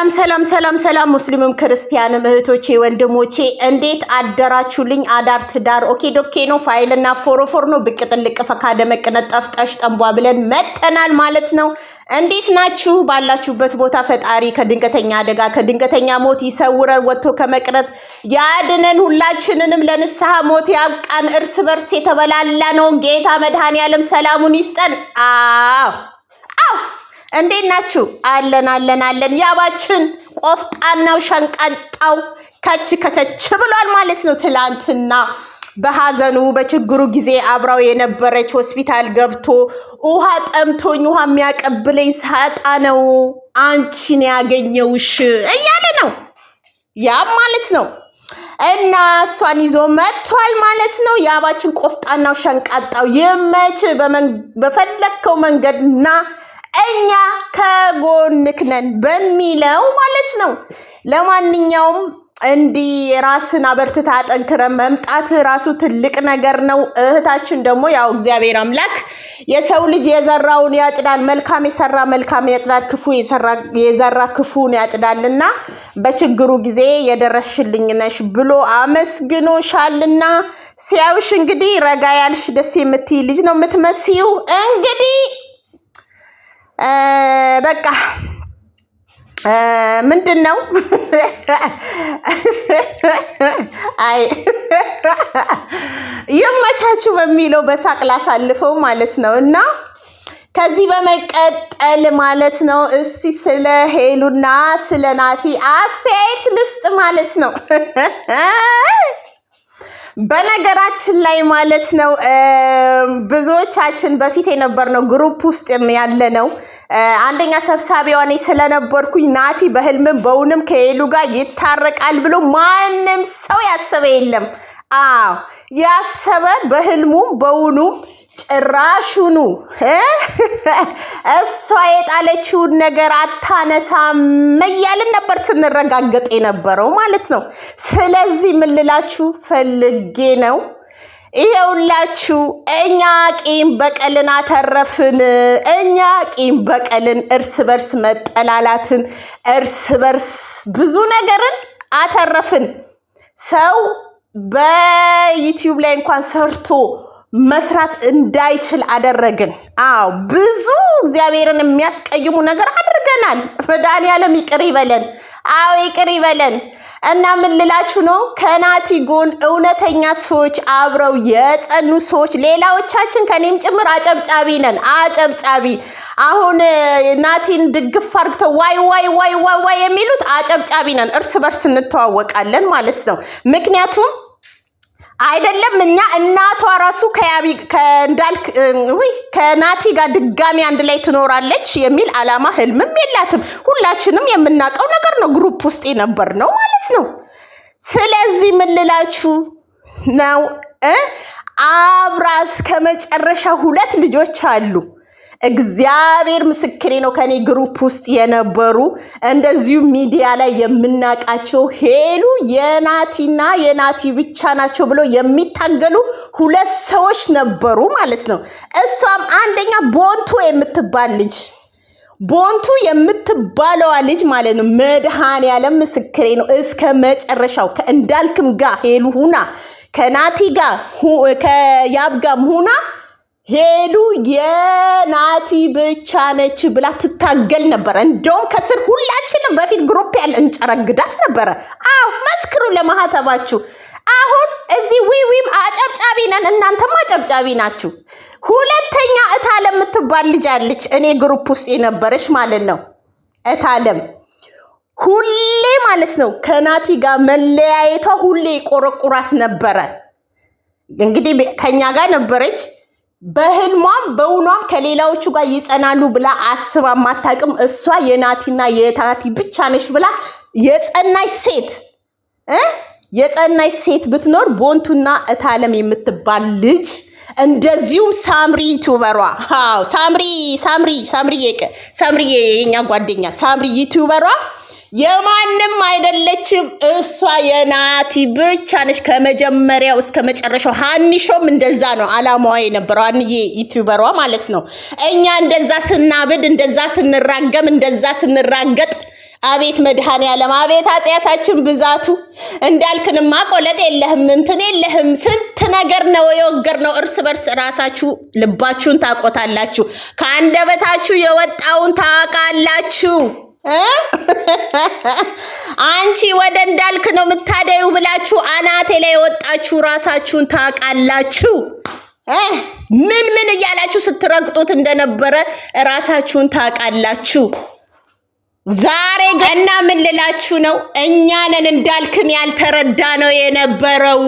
ሰላም ሙስሊምም ክርስቲያንም እህቶቼ ወንድሞቼ እንዴት አደራችሁልኝ? አዳር ትዳር ኦኬ ዶኬ ነው። ፋይልና ፎሮፎር ነው። ብቅ ጥልቅ ፈካ ደመቅ ነጠፍጣሽ ጠንቧ ብለን መተናል ማለት ነው። እንዴት ናችሁ? ባላችሁበት ቦታ ፈጣሪ ከድንገተኛ አደጋ ከድንገተኛ ሞት ይሰውረን፣ ወጥቶ ከመቅረት ያድነን፣ ሁላችንንም ለንስሐ ሞት ያብቃን። እርስ በርስ የተበላላ ነው ጌታ መድኃኔዓለም ሰላሙን ይስጠን። አዎ እንዴት ናችሁ? አለን ያባችን ቆፍጣናው ሸንቀጣው ከቸች ብሏል ማለት ነው። ትላንትና በሐዘኑ በችግሩ ጊዜ አብራው የነበረች ሆስፒታል ገብቶ ውሃ ጠምቶኝ ውሃ የሚያቀብለኝ ሳጣ ነው አንቺን ያገኘውሽ እያለ ነው ያ ማለት ነው። እና እሷን ይዞ መጥቷል ማለት ነው። ያባችን ቆፍጣናው ሸንቀጣው ይመች በፈለከው መንገድና እኛ ከጎንክ ነን በሚለው ማለት ነው። ለማንኛውም እንዲህ ራስን አበርትታ አጠንክረን መምጣት ራሱ ትልቅ ነገር ነው። እህታችን ደግሞ ያው እግዚአብሔር አምላክ የሰው ልጅ የዘራውን ያጭዳል፣ መልካም የሰራ መልካም ያጭዳል፣ ክፉ የዘራ ክፉን ያጭዳልና በችግሩ ጊዜ የደረሽልኝ ነሽ ብሎ አመስግኖሻልና ሲያዩሽ እንግዲህ ረጋ ያልሽ ደስ የምትይ ልጅ ነው የምትመስዩ። እንግዲህ በቃ ምንድነው አይ ይመቻችሁ በሚለው በሳቅ ላሳልፈው ማለት ነው። እና ከዚህ በመቀጠል ማለት ነው እስቲ ስለ ሄሉና ስለ ናቲ አስተያየት ልስጥ ማለት ነው። በነገራችን ላይ ማለት ነው ብዙዎቻችን በፊት የነበርነው ግሩፕ ውስጥ ያለ ነው። አንደኛ ሰብሳቢዋ ነኝ ስለነበርኩኝ ናቲ በህልምም በውንም ከሄሉ ጋር ይታረቃል ብሎ ማንም ሰው ያሰበ የለም። አዎ ያሰበ በህልሙም በውኑም ጭራሹኑ እሷ የጣለችውን ነገር አታነሳም እያልን ነበር ስንረጋገጥ የነበረው ማለት ነው። ስለዚህ ምን ልላችሁ ፈልጌ ነው፣ ይሄውላችሁ እኛ ቂም በቀልን አተረፍን። እኛ ቂም በቀልን፣ እርስ በርስ መጠላላትን፣ እርስ በርስ ብዙ ነገርን አተረፍን። ሰው በዩቲዩብ ላይ እንኳን ሰርቶ መስራት እንዳይችል አደረግን። አዎ ብዙ እግዚአብሔርን የሚያስቀይሙ ነገር አድርገናል። መድኃኒዓለም ይቅር ይበለን። አዎ ይቅር ይበለን። እና ምን ልላችሁ ነው፣ ከናቲ ጎን እውነተኛ ሰዎች አብረው የጸኑ ሰዎች፣ ሌላዎቻችን ከኔም ጭምር አጨብጫቢ ነን። አጨብጫቢ አሁን ናቲን ድግፍ አርግተው ዋይ የሚሉት አጨብጫቢ ነን። እርስ በርስ እንተዋወቃለን ማለት ነው። ምክንያቱም አይደለም እኛ እናቷ ራሱ ከናቲ ጋር ድጋሚ አንድ ላይ ትኖራለች የሚል አላማ ህልምም የላትም። ሁላችንም የምናውቀው ነገር ነው፣ ግሩፕ ውስጥ የነበር ነው ማለት ነው። ስለዚህ ምን ልላችሁ ነው፣ አብራስ ከመጨረሻ 2 ልጆች አሉ። እግዚአብሔር ምስክሬ ነው። ከኔ ግሩፕ ውስጥ የነበሩ እንደዚሁ ሚዲያ ላይ የምናቃቸው ሄሉ የናቲና የናቲ ብቻ ናቸው ብሎ የሚታገሉ 2 ሰዎች ነበሩ ማለት ነው። እሷም አንደኛ ቦንቱ የምትባል ልጅ፣ ቦንቱ የምትባለዋ ልጅ ማለት ነው። መድኃኔዓለም ምስክሬ ነው። እስከ መጨረሻው ከእንዳልክም ጋር ሄሉ ሁና ከናቲ ጋር ከያብ ጋር ሁና ሄሉ የናቲ ብቻ ነች ብላ ትታገል ነበር። እንደውም ከስር ሁላችንም በፊት ግሩፕ ያለ እንጨረግዳት ነበረ። አዎ መስክሩ ለማህተባችሁ። አሁን እዚህ ዊም አጨብጫቢ ነን፣ እናንተም አጨብጫቢ ናችሁ። ሁለተኛ እታለም የምትባል ልጅ አለች እኔ ግሩፕ ውስጥ የነበረች ማለት ነው። እታለም ሁሌ ማለት ነው ከናቲ ጋር መለያየቷ ሁሌ ቆረቁራት ነበረ። እንግዲህ ከኛ ጋር ነበረች። በህልሟም በውኗም ከሌላዎቹ ጋር ይጸናሉ ብላ አስባ ማታቅም። እሷ የናቲና የናቲ ብቻ ነሽ ብላ የጸናች ሴት ብትኖር ቦንቱና እታለም የምትባል ልጅ፣ እንደዚሁም ሳምሪ ዩቲዩበሯ። አዎ ሳምሪ የኛ ጓደኛ ሳምሪ ዩቲዩበሯ የማንም አይደለችም። እሷ የናቲ ብቻ ነች ከመጀመሪያው እስከ መጨረሻው። ሃኒሾም እንደዛ ነው አላማዋ የነበረው፣ አንዬ ዩቲዩበሯ ማለት ነው። እኛ እንደዛ ስናብድ፣ እንደዛ ስንራገም፣ እንደዛ ስንራገጥ አቤት መድኃኔዓለም አቤት ኃጢአታችን ብዛቱ እንዳልክንማ ቆለጥ የለህም እንትን የለህም ስንት ነገር ነው የወገርነው እርስ በርስ ራሳችሁ ልባችሁን ታቆታላችሁ ከአንደበታችሁ የወጣውን ታውቃላችሁ አንቺ ወደ እንዳልክ ነው የምታደዩ ብላችሁ አናቴ ላይ ወጣችሁ ራሳችሁን ታውቃላችሁ ምን እያላችሁ ስትረግጡት እንደነበረ ራሳችሁን ታውቃላችሁ ዛሬ ገና ምን ልላችሁ ነው እኛ ነን እንዳልክን ያልተረዳ ነው የነበረው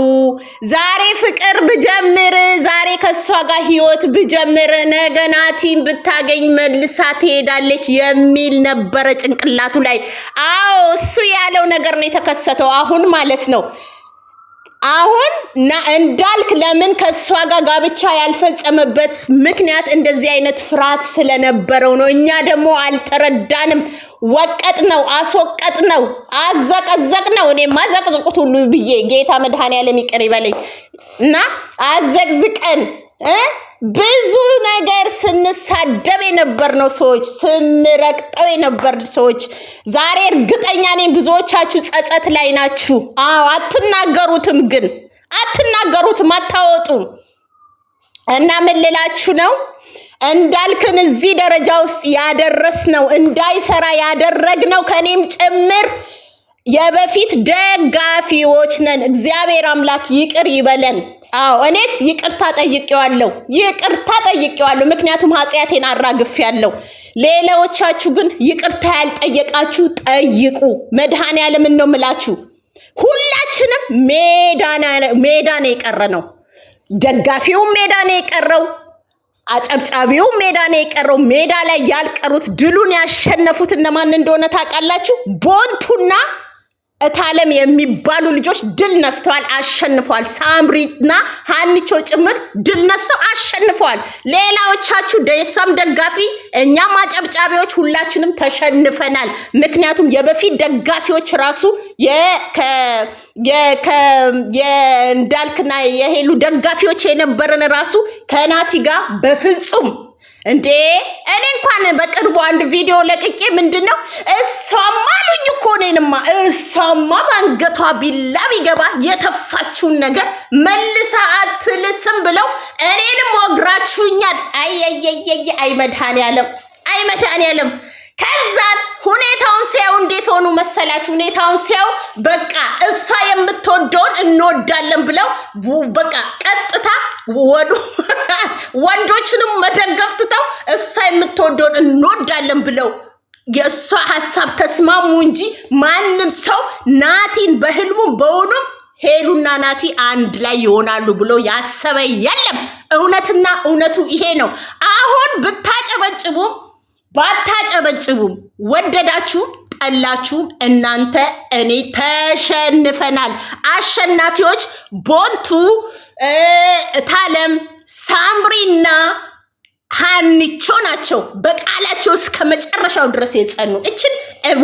ዛሬ ፍቅር ብጀምር ዛሬ ከሷ ጋር ህይወት ብጀምር ነገ ናቲን ብታገኝ መልሳ ትሄዳለች የሚል ነበረ ጭንቅላቱ ላይ አዎ እሱ ያለው ነገር ነው የተከሰተው አሁን ማለት ነው አሁን እንዳልክ ለምን ከሷ ጋር ጋብቻ ያልፈጸመበት ምክንያት እንደዚህ አይነት ፍርሃት ስለነበረው ነው እኛ ደግሞ አልተረዳንም ወቀጥ ነው አስወቀጥ ነው አዘቀዘቅ ነው እኔ ማዘቅዝቁት ሁሉ ብዬ ጌታ መድኃኔዓለም ይቅር ይበለኝ እና አዘቅዝቀን ብዙ ነገር ስንሳደብ የነበርነው ሰዎች ስንረቅጠው የነበር ሰዎች ዛሬ እርግጠኛ ነኝ ብዙዎቻችሁ ጸጸት ላይ ናችሁ አዎ አትናገሩትም ግን አትናገሩትም አታወጡም እና ምን ልላችሁ ነው እንዳልክን እዚህ ደረጃ ውስጥ ያደረስነው እንዳይሰራ ያደረግነው ከኔም ጭምር የበፊት ደጋፊዎች ነን እግዚአብሔር አምላክ ይቅር ይበለን አዎ እኔስ ይቅርታ ጠይቄዋለሁ ምክንያቱም ኃጢአቴን አራግፌያለሁ ሌላዎቻችሁ ግን ይቅርታ ያልጠየቃችሁ ጠይቁ መድኃኔዓለም ነው ምላችሁ ሁላችንም ሜዳ ነው የቀረነው ደጋፊው ሜዳ ነው የቀረው አጨብጫቢው ሜዳ ነው የቀረው ሜዳ ላይ ያልቀሩት ድሉን ያሸነፉት እነማን እንደሆነ ታውቃላችሁ ቦንቱና እታለም የሚባሉ ልጆች ድል ነስተዋል አሸንፈዋል ሳምሪና ሃኒቾ ጭምር ድል ነስተው አሸንፈዋል ሌላዎቻችሁ ደየሷም ደጋፊ እኛም አጨብጫቢዎች ሁላችንም ተሸንፈናል ምክንያቱም የበፊት ደጋፊዎች ራሱ የእንዳልክና የሄሉ ደጋፊዎች የነበረን ራሱ ከናቲ ጋር በፍጹም እንዴ እኔ እንኳን በቅርቡ አንድ ቪዲዮ ለቅቄ ምንድነው እሷማ አሉኝ እኮ እኔንማ እሷማ ባንገቷ ቢላ ቢገባ የተፋችውን ነገር መልሳ አትልስም ብለው እኔንም ወግራችሁኛል አይ መድኃኔዓለም ከዛን ሁኔታውን ሲያው እንዴት ሆኑ መሰላችሁ ሁኔታውን ሲያው በቃ እሷ የምትወደውን እንወዳለን ብለው በቃ ቀጥታ ወንዶችንም መደገፍ ትተው እሷ የምትወደውን እንወዳለን ብለው የእሷ ሐሳብ ተስማሙ እንጂ ማንም ሰው ናቲን በህልሙም በውኑም ሄሉና ናቲ አንድ ላይ ይሆናሉ ብሎ ያሰበ የለም እውነትና እውነቱ ይሄ ነው አሁን ብታጨበጭቡም ባታጨበጭቡም ወደዳችሁ ጠላችሁ እናንተ እኔ ተሸንፈናል አሸናፊዎች ቦንቱ ታለም ሳምሪና ሃኒቾ ናቸው በቃላቸው እስከ መጨረሻው ድረስ የጸኑ እቺን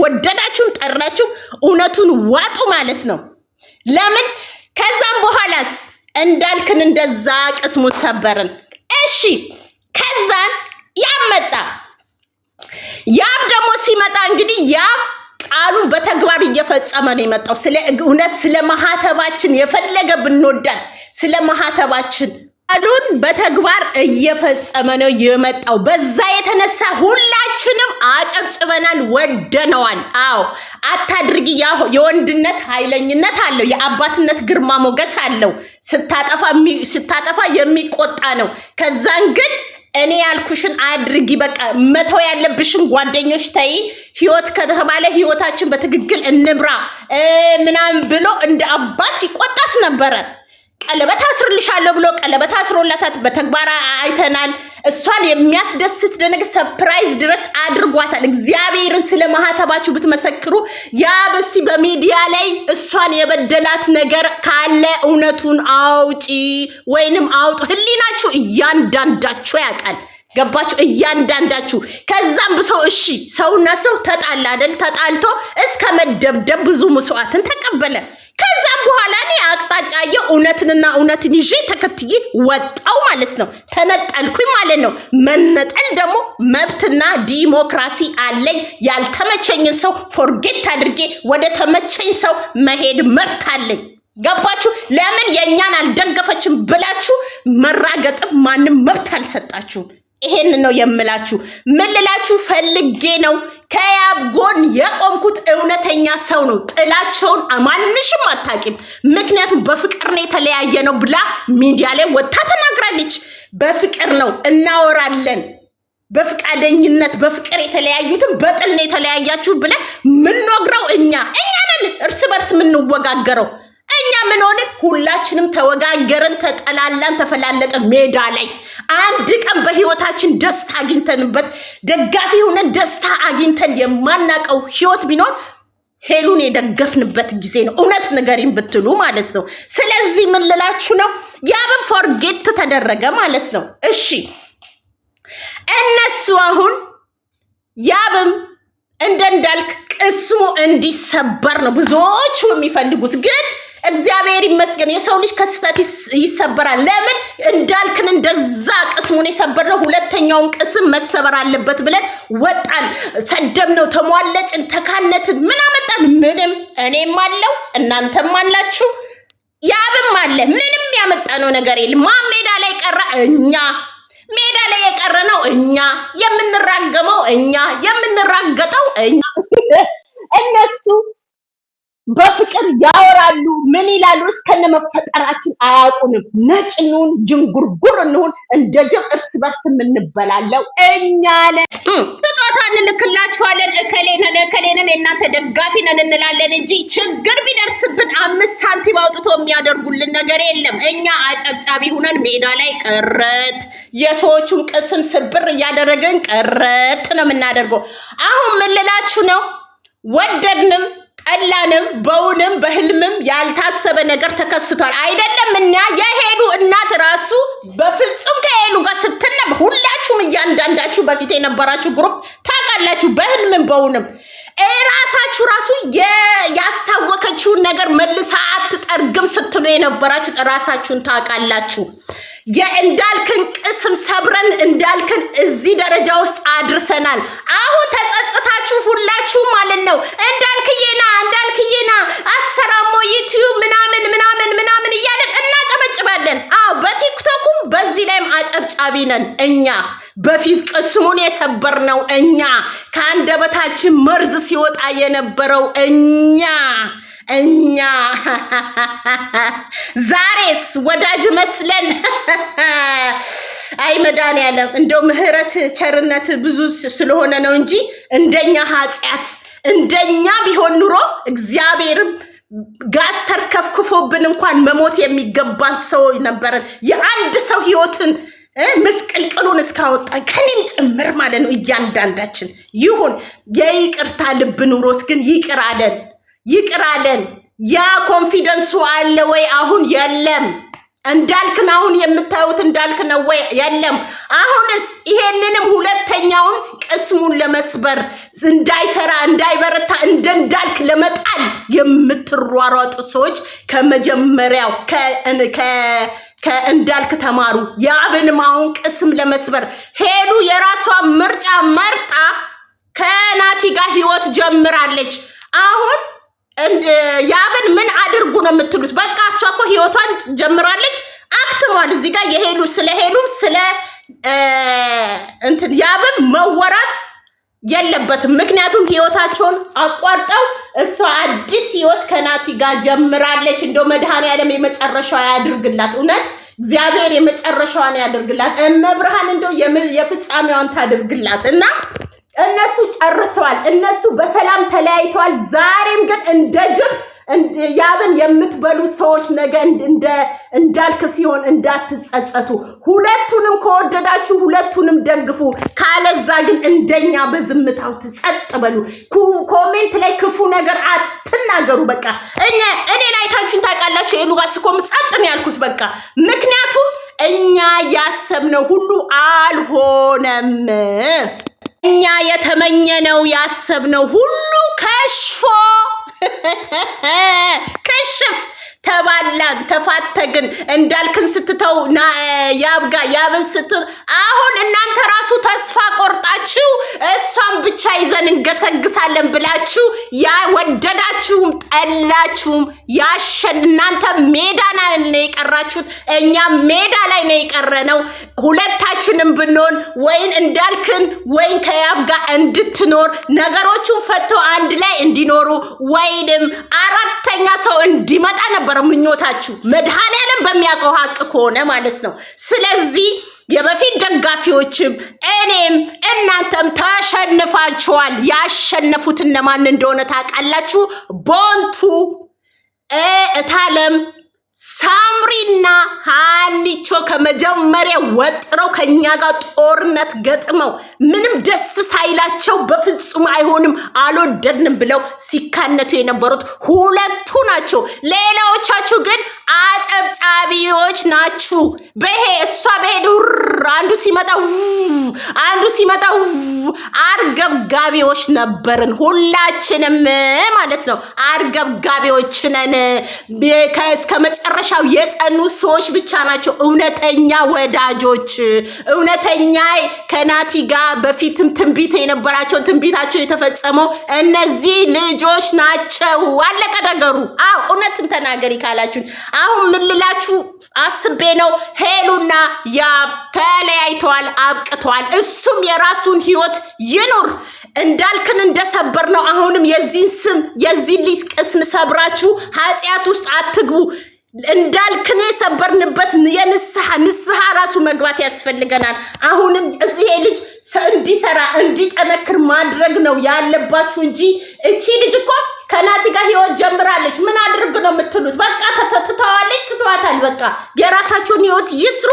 ወደዳችሁም ጠራችሁ እውነቱን ዋጡ ማለት ነው ለምን ከዛም በኋላስ እንዳልክን እንደዛ ቅስሙ ሰበርን እሺ ከዛን ያመጣ ያብ ደግሞ ሲመጣ እንግዲህ ያብ ቃሉን በተግባር እየፈጸመ ነው የመጣው ስለ እውነት ስለ ማህተባችን የፈለገ ብንወዳት ስለ ማህተባችን ቃሉን በተግባር እየፈጸመ ነው የመጣው በዛ የተነሳ ሁላችንም አጨብጭበናል ወደነዋል አዎ አታድርጊ የወንድነት ኃይለኝነት አለው የአባትነት ግርማ ሞገስ አለው ስታጠፋ የሚቆጣ ነው ከዛን ግን እኔ ያልኩሽን አድርጊ በቃ መተው ያለብሽን ጓደኞች ታይ ህይወት ከተባለ ህይወታችን በትግግል እንምራ ምናምን ብሎ እንደ አባት ይቆጣት ነበር ቀለበት አስርልሻለሁ ብሎ ቀለበት አስሮላታት በተግባር አይተናል እሷን የሚያስደስት ደነግ ሰርፕራይዝ ድረስ አድርጓታል እግዚአብሔርን ስለ ማህተባችሁ ብትመሰክሩ ያ በስቲ በሚዲያ ላይ እሷን የበደላት ነገር ካለ እውነቱን አውጪ ወይንም አውጡ ህሊናችሁ እያንዳንዳችሁ ያውቃል ገባችሁ እያንዳንዳችሁ ከዛም ብሰው እሺ ሰውና ሰው ተጣላ አይደል ተጣልቶ እስከ መደብደብ ብዙ መስዋዕትን ተቀበለ ከዛም በኋላ በኋላ እኔ አቅጣጫዬ እውነትንና እውነትን ይዤ ተከትዬ ወጣው ማለት ነው። ተነጠልኩኝ ማለት ነው። መነጠል ደግሞ መብትና ዲሞክራሲ አለኝ። ያልተመቸኝን ሰው ፎርጌት አድርጌ ወደ ተመቸኝ ሰው መሄድ መብት አለኝ። ገባችሁ? ለምን የኛን አልደገፈችም ብላችሁ መራገጥም ማንም መብት አልሰጣችሁም። ይሄን ነው የምላችሁ። ምን ልላችሁ ፈልጌ ነው፣ ከያብ ጎን የቆምኩት እውነተኛ ሰው ነው። ጥላቸውን ማንሽም አታቂም። ምክንያቱም በፍቅር ነው የተለያየ ነው ብላ ሚዲያ ላይ ወጣ ተናግራለች። በፍቅር ነው እናወራለን፣ በፍቃደኝነት በፍቅር የተለያዩትን በጥል ነው የተለያያችሁ ብለን ምንወግረው እኛ ነን። እርስ በርስ ምንወጋገረው እኛ ምን ሆነን ሁላችንም ተወጋገርን፣ ተጠላላን፣ ተፈላለጠን ሜዳ ላይ አንድ ቀን በህይወታችን ደስታ አግኝተንበት ደጋፊ ሆነን ደስታ አግኝተን የማናቀው ህይወት ቢኖር ሄሉን የደገፍንበት ጊዜ ነው። እውነት ንገሪን ብትሉ ማለት ነው። ስለዚህ ምን ልላችሁ ነው፣ ያብም ፎርጌት ተደረገ ማለት ነው። እሺ እነሱ አሁን ያብም እንዳልክ ቅስሙ እንዲሰበር ነው ብዙዎቹ የሚፈልጉት። ግን እግዚአብሔር ይመስገን የሰው ልጅ ከስተት ይሰበራል። ለምን እንዳልክን እንደዛ ቅስሙን የሰበርነው ሁለተኛውን ቅስም መሰበር አለበት ብለን ወጣን፣ ሰደብነው፣ ተሟለጭን፣ ተካነትን። ምን አመጣን? ምንም። እኔም አለው እናንተም አላችሁ ያብም አለ። ምንም ያመጣነው ነገር የለም። ማን ሜዳ ላይ ቀረ? እኛ ሜዳ ላይ የቀረነው እኛ፣ የምንራገመው እኛ፣ የምንራገጠው እኛ። እነሱ በፍቅር ያወራሉ። ምን ይላሉ? እስከነ መፈጠራችን አያውቁንም። ነጭ እንሁን ጅንጉርጉር እንሁን እንደ ጅብ እርስ በርስ የምንበላለው እኛ ነን። ስጦታ እንልክላችኋለን። እከሌነን የእናንተ ደጋፊ ነን እንላለን እንጂ ችግር ቢደርስብን 5 ሳንቲም አውጥቶ የሚያደርጉልን ነገር የለም። እኛ አጨብጫቢ ሁነን ሜዳ ላይ ቀረት የሰዎቹን ቅስም ስብር እያደረገን ቀረት ነው የምናደርገው። አሁን ምን ልላችሁ ነው? ወደድንም ጠላንም በውንም በህልምም ያልታሰበ ነገር ተከስቷል። አይደለም እና የሄሉ እናት ራሱ በፍጹም ከሄሉ ጋር ስትነብ ሁላችሁም እያንዳንዳችሁ በፊት የነበራችሁ ግሩፕ ታውቃላችሁ። በህልምም በውንም ራሳችሁ ራሱ ያስታወከችውን ነገር መልሳ አትጠርግም ስትሉ የነበራችሁ ራሳችሁን ታውቃላችሁ። የእንዳልክን ቅስም ሰብረን እንዳልክን እዚህ ደረጃ ውስጥ አድርሰናል። አሁን ተጸጽታችሁ ሁላችሁ ማለት ነው እንዳልክዬና አትሰራሞ ዩቲዩብ ምናምን እያለን እናጨበጭባለን። አዎ በቲክቶኩም በዚህ ላይም አጨብጫቢ ነን እኛ። በፊት ቅስሙን የሰበርነው እኛ፣ ከአንደበታችን መርዝ ሲወጣ የነበረው እኛ ዛሬስ ወዳጅ መስለን አይ መድኃኒዓለም እንደው ምህረት ቸርነት ብዙ ስለሆነ ነው እንጂ እንደኛ ኃጢአት እንደኛ ቢሆን ኑሮ እግዚአብሔርም ጋዝ ተርከፍክፎብን እንኳን መሞት የሚገባን ሰው ነበርን። የአንድ ሰው ህይወትን ምስቅልቅሉን እስካወጣ ከኔም ጭምር ማለት ነው እያንዳንዳችን። ይሁን የይቅርታ ልብ ኑሮት ግን ይቅር አለን። ያ ኮንፊደንሱ አለ ወይ? አሁን የለም። እንዳልክን አሁን የምታዩት እንዳልክ ነው ወይ? የለም። አሁንስ ይሄንንም ሁለተኛውን ቅስሙን ለመስበር እንዳይሰራ እንዳይበረታ እንዳልክ ለመጣል የምትሯሯጡ ሰዎች ከመጀመሪያው ከእንዳልክ ተማሩ። ያብንም አሁን ቅስም ለመስበር ሄሉ የራሷ ምርጫ መርጣ ከናቲ ጋር ህይወት ጀምራለች። አሁን ያብን ምን አድርጉ ነው የምትሉት? በቃ እሷ እኮ ህይወቷን ጀምራለች፣ አክትሟል። እዚህ ጋር ስለ ሄሉም ስለ ያብን መወራት የለበትም። ምክንያቱም ህይወታቸውን አቋርጠው እሷ አዲስ ህይወት ከናቲ ጋር ጀምራለች። እንደው መድኃኒዓለም የመጨረሻዋ ያድርግላት። እውነት እግዚአብሔር የመጨረሻዋን ያድርግላት። እመብርሃን እንደው የፍጻሜዋን ታድርግላት እና እነሱ ጨርሰዋል። እነሱ በሰላም ተለያይተዋል። ዛሬም ግን እንደ ጅብ ያብን የምትበሉ ሰዎች ነገ እንዳልክ ሲሆን እንዳትጸጸቱ። ሁለቱንም ከወደዳችሁ ሁለቱንም ደግፉ። ካለዛ ግን እንደኛ በዝምታው ጸጥ በሉ። ኮሜንት ላይ ክፉ ነገር አትናገሩ። በቃ እኔን አይታችሁን ታውቃላችሁ። ኤሉ ጋር ስቆም ጸጥ ነው ያልኩት። በቃ ምክንያቱም እኛ ያሰብነው ሁሉ አልሆነም። እኛ የተመኘነው ያሰብነው ሁሉ ከሽፎ ከሽፍ እናንተ ግን እንዳልክን ስትተው ያብን ስትተው አሁን እናንተ ራሱ ተስፋ ቆርጣችሁ እሷን ብቻ ይዘን እንገሰግሳለን ብላችሁ ያ ወደዳችሁም ጠላችሁም እናንተ ሜዳ ላይ ነው የቀራችሁት፣ እኛ ሜዳ ላይ ነው የቀረነው። ሁለታችንም ብንሆን ወይን እንዳልክን ወይን ከያብ ጋር እንድትኖር ነገሮቹን ፈተው አንድ ላይ እንዲኖሩ ወይንም አራተኛ ሰው እንዲመጣ ነበር ምኞታችሁ፣ መድኃኔዓለም በሚያውቀው ሀቅ ከሆነ ማለት ነው። ስለዚህ የበፊት ደጋፊዎችም እኔም እናንተም ተሸንፋችኋል። ያሸነፉት እነማን እንደሆነ ታውቃላችሁ? ቦንቱ፣ እታለም፣ ሳምሪና ሃኒቾ ከመጀመሪያ ወጥረው ከኛ ጋር ጦርነት ገጥመው ምንም ደስ ሳይላቸው በፍጹም አይሆንም አልወደድንም ብለው ሲካነቱ የነበሩት ሁለቱ ናቸው። ሌላዎቻችሁ ግን አጨብጫቢዎች ናችሁ። እሷ በሄድ አንዱ ሲመጣ አርገብጋቢዎች ነበርን ሁላችንም ማለት ነው። አርገብጋቢዎች ነን። ከመጨረሻው የጸኑ ሰዎች ብቻ ናቸው እውነተኛ ወዳጆች፣ እውነተኛ ከናቲ ጋር በፊትም ትንቢት የነበራቸው ትንቢታቸው የተፈጸመው እነዚህ ልጆች ናቸው። አለቀ ነገሩ። እውነትን ተናገሪ ካላችሁ አሁን ምን ልላችሁ አስቤ ነው። ሄሉና ያብ ተለያይተዋል፣ አብቅተዋል። እሱም የራሱን ህይወት ይኑር። እንዳልክን እንደሰበር ነው። አሁንም የዚህ ልጅ ቅስም ሰብራችሁ ኃጢአት ውስጥ አትግቡ። እንዳልክን የሰበርንበት ንስሐ ራሱ መግባት ያስፈልገናል። አሁንም ይሄ ልጅ እንዲሰራ እንዲጠነክር ማድረግ ነው ያለባችሁ እንጂ እቺ ልጅ እኮ ከናቲ ጋር ህይወት ጀምራለች። ምን አድርግ ነው የምትሉት? በቃ ትተዋታል። በቃ የራሳቸውን ህይወት ይስሩ፣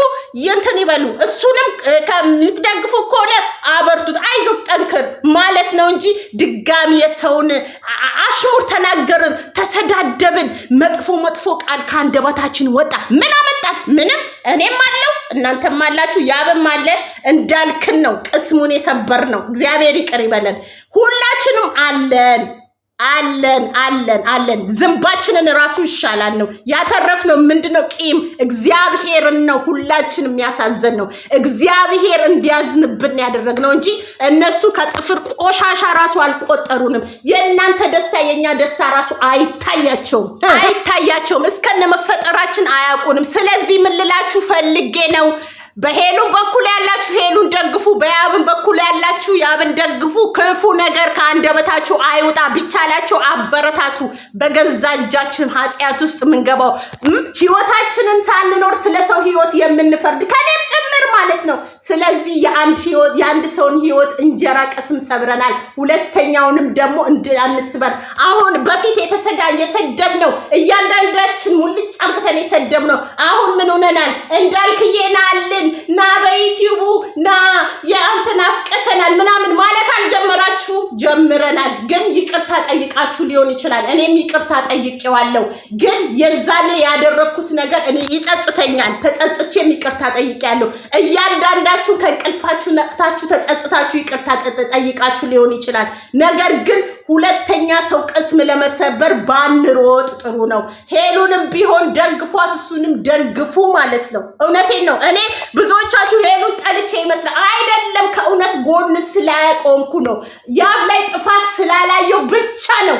እንትን ይበሉ። እሱንም ከምትደግፉ ከሆነ አበርቱት፣ አይዞህ ጠንክር ማለት ነው እንጂ ድጋሚ የሰውን አሽሙር ተናገርን፣ ተሰዳደብን፣ መጥፎ ቃል ከአንደበታችን ወጣ። ምን አመጣት? ምንም። እኔም አለው እናንተም አላችሁ፣ ያብም አለ። እንዳልክን ነው ቅስሙን የሰበር ነው። እግዚአብሔር ይቅር ይበለን። ሁላችንም አለን። ዝንባችንን ራሱ ይሻላል ነው ያተረፍነው። ምንድነው? ቂም እግዚአብሔርን ነው ሁላችንም ያሳዘን ነው። እግዚአብሔር እንዲያዝንብን ያደረግነው እንጂ እነሱ ከጥፍር ቆሻሻ ራሱ አልቆጠሩንም። የእናንተ ደስታ የኛ ደስታ ራሱ አይታያቸውም። እስከነ መፈጠራችን አያውቁንም። ስለዚህ ምን ልላችሁ ፈልጌ ነው፣ በሄሉ በኩል ያላችሁ ሄሉን ደግፉ፣ በያብን በኩል ያላችሁ ያብን ደግፉ። ክፉ ነገር ከአንደበታችሁ አይውጣ። ቢቻላችሁ አበረታቱ። በገዛ እጃችን ኃጢአት ውስጥ የምንገባው ህይወታችንን ሳንኖር ስለ ሰው ህይወት የምንፈርድ ከኔም ጭምር ማለት ነው። ስለዚህ የአንድ ሰውን ህይወት እንጀራ ቅስም ሰብረናል። ሁለተኛውንም ደግሞ እንዳንስበር። አሁን በፊት የሰደብነው እያንዳንዳችን ሙልጭ አምጥተን የሰደብነው አሁን ምን ሆነናል? እንዳልክዬናልን ና በዩቲዩቡ ና የአንተ ናፍቀተናል ምናምን ማለት አልጀመራችሁ? ጀምረናል። ግን ይቅርታ ጠይቃችሁ ሊሆን ይችላል። እኔም ይቅርታ ጠይቄዋለሁ። ግን የዛኔ ያደረኩት ነገር እኔ ይጸጽተኛል። ተጸጽቼም ይቅርታ ጠይቄያለሁ። እያንዳንዳችሁ ከእንቅልፋችሁ ነቅታችሁ ተጸጽታችሁ ይቅርታ ጠይቃችሁ ሊሆን ይችላል። ነገር ግን ሁለተኛ ሰው ቅስም ለመሰበር ባንሮጥ ጥሩ ነው። ሄሉንም ቢሆን ደግፏት፣ እሱንም ደግፉ ማለት ነው። እውነቴን ነው። እኔ ብዙዎቻችሁ ሄሉን ጠልቼ ይመስላል። አይደለም፣ ከእውነት ጎን ስላቆምኩ ነው። ያብ ላይ ጥፋት ስላላየው ብቻ ነው።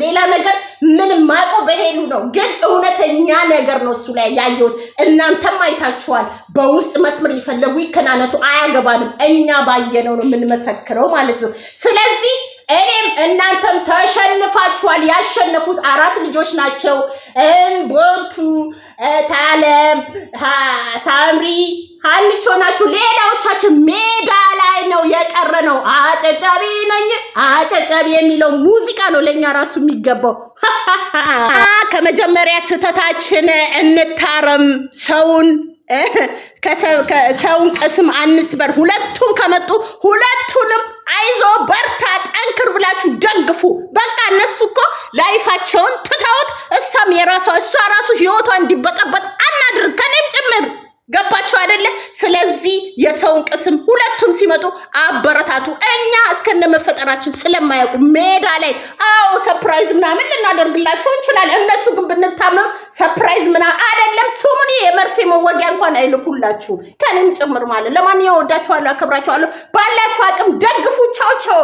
ሌላ ነገር ምንም ማቆ በሄሉ ነው። ግን እውነተኛ ነገር ነው እሱ ላይ ያየሁት። እናንተም አይታችኋል። በውስጥ መስመር ይፈለጉ ይከናነቱ፣ አያገባንም። እኛ ባየነው ነው የምንመሰክረው ማለት ነው። ስለዚህ እኔም እናንተም ተሸንፋችኋል። ያሸነፉት 4 ልጆች ናቸው። ቦንቱ፣ ታለም፣ ሳምሪ፣ ሃኒቾ ናችሁ። ሌላዎቻችን ሜዳ ላይ ነው የቀረነው። አጨብጫቢ የሚለው ሙዚቃ ነው ለኛ ራሱ የሚገባው። ከመጀመሪያ ስህተታችን እንታረም። ሰውን ቅስም አንስበር። ሁለቱም ከመጡ ሁለቱንም አይዞ በርታ ጠንክር ብላችሁ ደግፉ። በቃ እነሱ እኮ ላይፋቸውን ትተውት እሷ ራሱ ህይወቷ እንዲበጠበጥ አናድርግ፣ ከኔም ጭምር። ገባችሁ አይደለ? ስለዚህ የሰውን ቅስም ሁለቱም ሲመጡ አበረታቱ። እኛ እስከነመፈጠራችን ስለማያውቁ ሜዳ ላይ አዎ ሰርፕራይዝ ምናምን ልናደርግላቸው እንችላለን። እነሱ ግን ብንታመም ሰርፕራይዝ ምናምን አይደለም ስሙኒ የመርፌ መወጊያ እንኳን አይልኩላችሁ ከኔም ጭምር ማለት። ለማንኛውም ወዳችኋለሁ፣ አከብራችኋለሁ። ባላችሁ አቅም ደግፉ። ቻው ቻው።